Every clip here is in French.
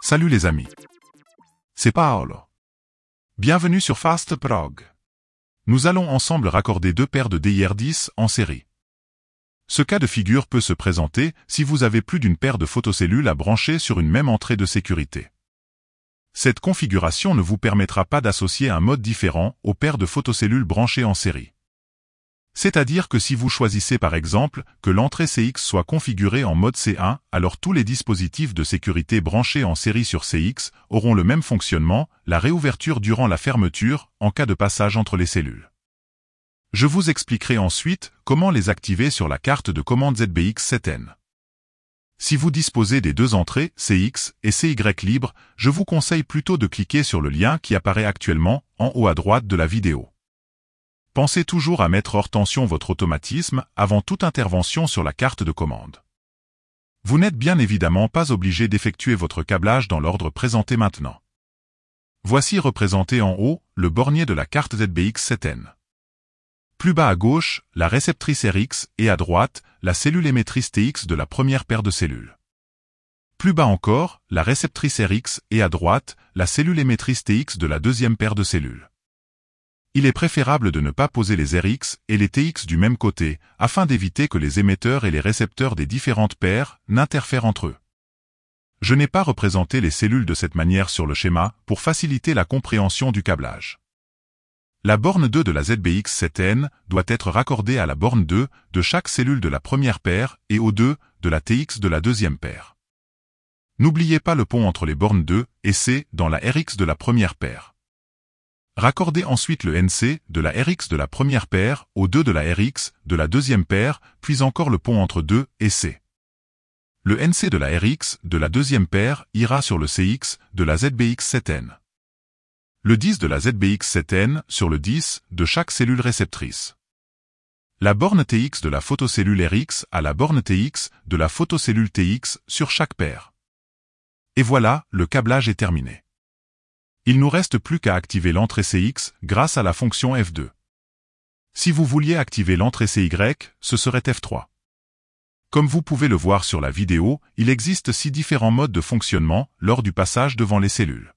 Salut les amis. C'est Paolo. Bienvenue sur FastProg. Nous allons ensemble raccorder deux paires de DIR10 en série. Ce cas de figure peut se présenter si vous avez plus d'une paire de photocellules à brancher sur une même entrée de sécurité. Cette configuration ne vous permettra pas d'associer un mode différent aux paires de photocellules branchées en série. C'est-à-dire que si vous choisissez par exemple que l'entrée CX soit configurée en mode C1, alors tous les dispositifs de sécurité branchés en série sur CX auront le même fonctionnement, la réouverture durant la fermeture, en cas de passage entre les cellules. Je vous expliquerai ensuite comment les activer sur la carte de commande ZBX7N. Si vous disposez des deux entrées, CX et CY libres, je vous conseille plutôt de cliquer sur le lien qui apparaît actuellement en haut à droite de la vidéo. Pensez toujours à mettre hors tension votre automatisme avant toute intervention sur la carte de commande. Vous n'êtes bien évidemment pas obligé d'effectuer votre câblage dans l'ordre présenté maintenant. Voici représenté en haut le bornier de la carte ZBX7N. Plus bas à gauche, la réceptrice RX et à droite, la cellule émettrice TX de la première paire de cellules. Plus bas encore, la réceptrice RX et à droite, la cellule émettrice TX de la deuxième paire de cellules. Il est préférable de ne pas poser les RX et les TX du même côté, afin d'éviter que les émetteurs et les récepteurs des différentes paires n'interfèrent entre eux. Je n'ai pas représenté les cellules de cette manière sur le schéma pour faciliter la compréhension du câblage. La borne 2 de la ZBX7N doit être raccordée à la borne 2 de chaque cellule de la première paire et aux 2 de la TX de la deuxième paire. N'oubliez pas le pont entre les bornes 2 et C dans la RX de la première paire. Raccordez ensuite le NC de la RX de la première paire aux 2 de la RX de la deuxième paire, puis encore le pont entre 2 et C. Le NC de la RX de la deuxième paire ira sur le CX de la ZBX7N. Le 10 de la ZBX7N sur le 10 de chaque cellule réceptrice. La borne TX de la photocellule RX à la borne TX de la photocellule TX sur chaque paire. Et voilà, le câblage est terminé. Il nous reste plus qu'à activer l'entrée CX grâce à la fonction F2. Si vous vouliez activer l'entrée CY, ce serait F3. Comme vous pouvez le voir sur la vidéo, il existe 6 différents modes de fonctionnement lors du passage devant les cellules.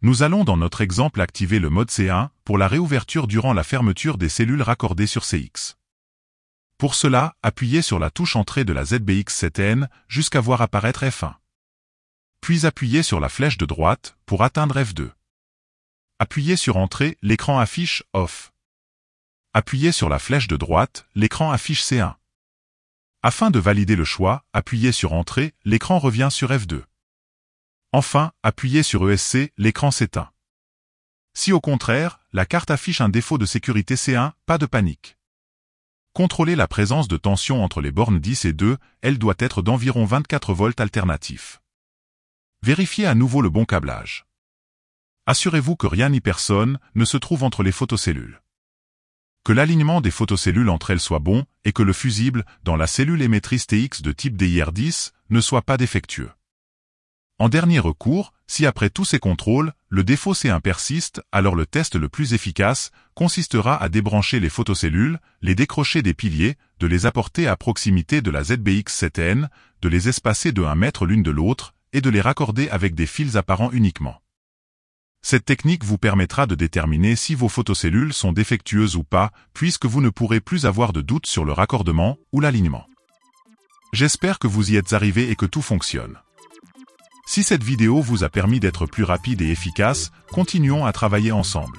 Nous allons dans notre exemple activer le mode C1 pour la réouverture durant la fermeture des cellules raccordées sur CX. Pour cela, appuyez sur la touche entrée de la ZBX7N jusqu'à voir apparaître F1. Puis appuyez sur la flèche de droite pour atteindre F2. Appuyez sur Entrée, l'écran affiche Off. Appuyez sur la flèche de droite, l'écran affiche C1. Afin de valider le choix, appuyez sur Entrée, l'écran revient sur F2. Enfin, appuyez sur ESC, l'écran s'éteint. Si au contraire, la carte affiche un défaut de sécurité C1, pas de panique. Contrôlez la présence de tension entre les bornes 10 et 2, elle doit être d'environ 24 volts alternatifs. Vérifiez à nouveau le bon câblage. Assurez-vous que rien ni personne ne se trouve entre les photocellules. Que l'alignement des photocellules entre elles soit bon et que le fusible dans la cellule émettrice TX de type DIR10 ne soit pas défectueux. En dernier recours, si après tous ces contrôles, le défaut C1 persiste, alors le test le plus efficace consistera à débrancher les photocellules, les décrocher des piliers, de les apporter à proximité de la ZBX7N, de les espacer de 1 mètre l'une de l'autre, et de les raccorder avec des fils apparents uniquement. Cette technique vous permettra de déterminer si vos photocellules sont défectueuses ou pas, puisque vous ne pourrez plus avoir de doute sur le raccordement ou l'alignement. J'espère que vous y êtes arrivé et que tout fonctionne. Si cette vidéo vous a permis d'être plus rapide et efficace, continuons à travailler ensemble.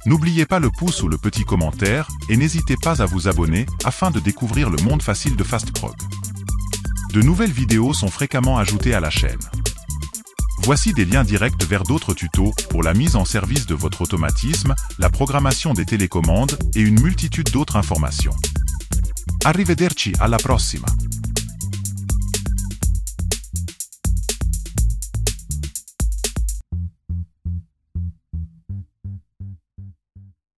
N'oubliez pas le pouce ou le petit commentaire, et n'hésitez pas à vous abonner afin de découvrir le monde facile de FastProg. De nouvelles vidéos sont fréquemment ajoutées à la chaîne. Voici des liens directs vers d'autres tutos pour la mise en service de votre automatisme, la programmation des télécommandes et une multitude d'autres informations. Arrivederci alla prossima!